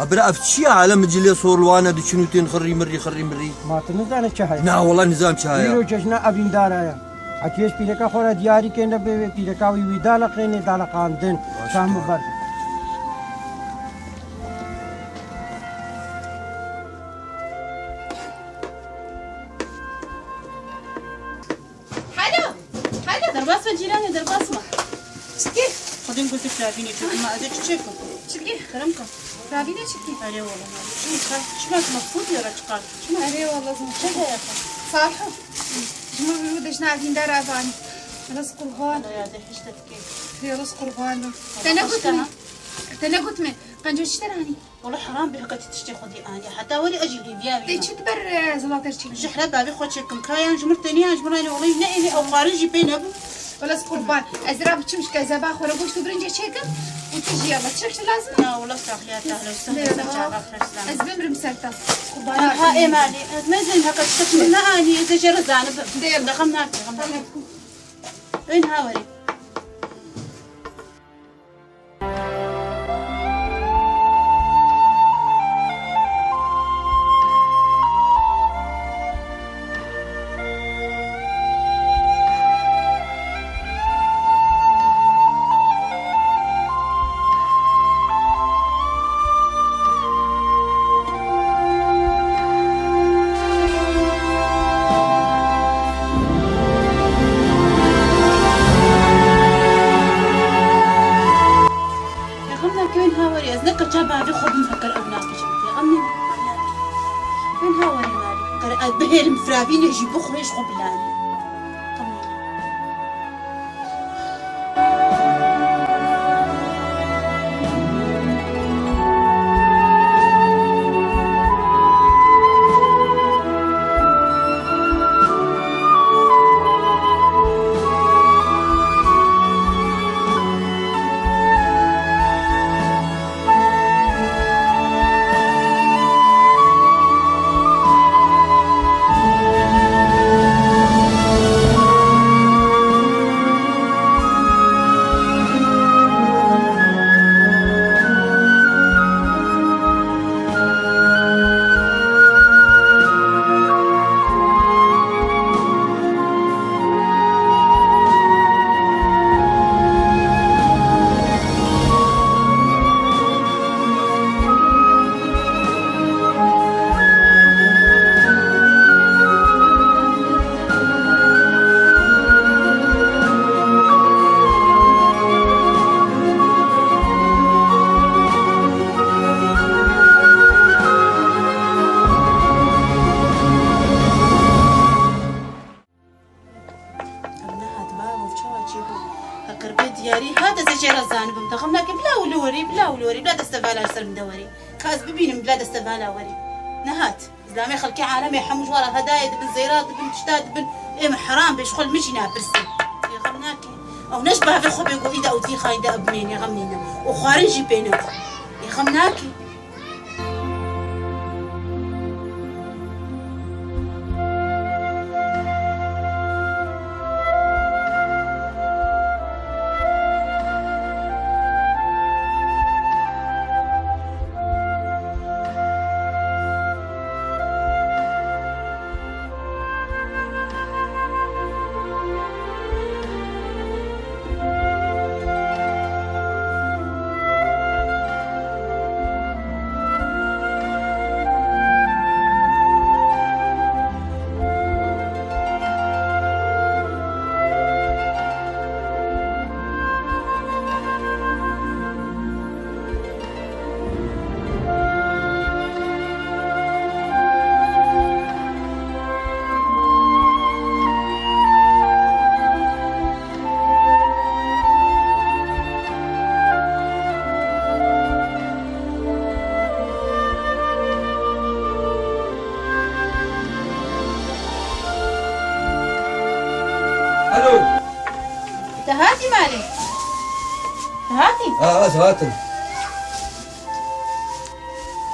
ابرا افتشي عالم جلي صور وانا دشنوتين خري مري ما تنزل شهاي نا والله نظام شايا يرو جشنا ابين دارايا اكيش بيلكا خورا دياري كنا بيلكا ويدالا قيني دالا قاندن فهم بر حلو درباسمة جيراني درباسمة شكي خدين قلت فرابيني شوف ما أدري تشيكو شكي كرمكم فرابيني شكي أري والله شو مفروض يا رجال شو أري والله شو يا أخي صالحة شو بدش نعدين دار أباني رزق قربان يا ذي حشتك يا رزق قربان تنقط من قنجو تشتراني والله حرام بحكة تشتري خدي أنا حتى ولي أجي لي بيابي دي تبر زلاطر شيء جحرة بابي خوتشكم كايان جمرتني جمراني والله ينقلي أو خارجي بين أبو ولا قربان أزرع بتشمش كذا باخ ولا قلت برنجة شيكم وتجي يلا تشرش لازم لا والله ساخيات أهلا وسهلا أزبم رمسرتا قربان ها إيه مالي ما زين هكا تشتكي لنا أني إذا جرى زانب دير دخلنا وين هاوري بهير مفرابين يجيبوا خويش قبلاني بلا دستفالا سر مدوري كاز ببينم بلا دستفالا وري نهات زلامي خلكي عالمي حموش ورا هدايا بن زيرات بن تشتاد بن إيه حرام بيشخل مشينا برسي يا غمناكي أو نشبه في الخبي يقول إذا أودي خايدة أبنين يا غمنينا وخارجي بينك يا غمناكي مالي هاتي هاتن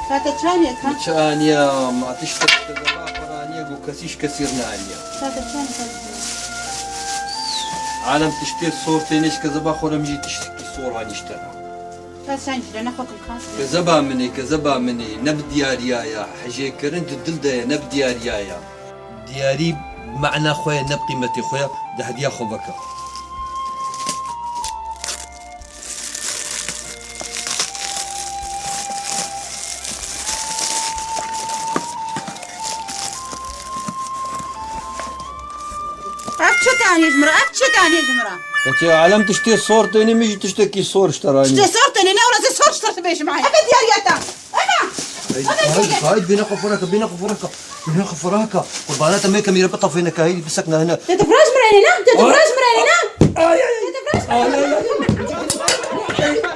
فاتت شانية ها شانية ما تشتري فرانية وكسيش كثير نانية فاتت شانية عالم تشتري صورتين ايش كذا باخذ مجي تشتري صورة نشتري كاسان لنا خوكم كاس كذبا مني نب دياريايا حجي كرنت الدلدة نب دياريايا دياري معنى خويا نب قيمتي خويا ده هدية خوبك أبتشتاني يا جمرة أبتشتاني يا جمرة انت عالم تشتري صورتني مش تشتكي صور اشتراني تشتري صورتني أنا ولا زي صور اشترت بيش معي أبد ديارياتا أنا هاي بينا خفراك قربانات امريكا ميرا بطا فينك هاي بسكنا هنا تتفرج مرينا تتفرج مرينا تتفرج مرينا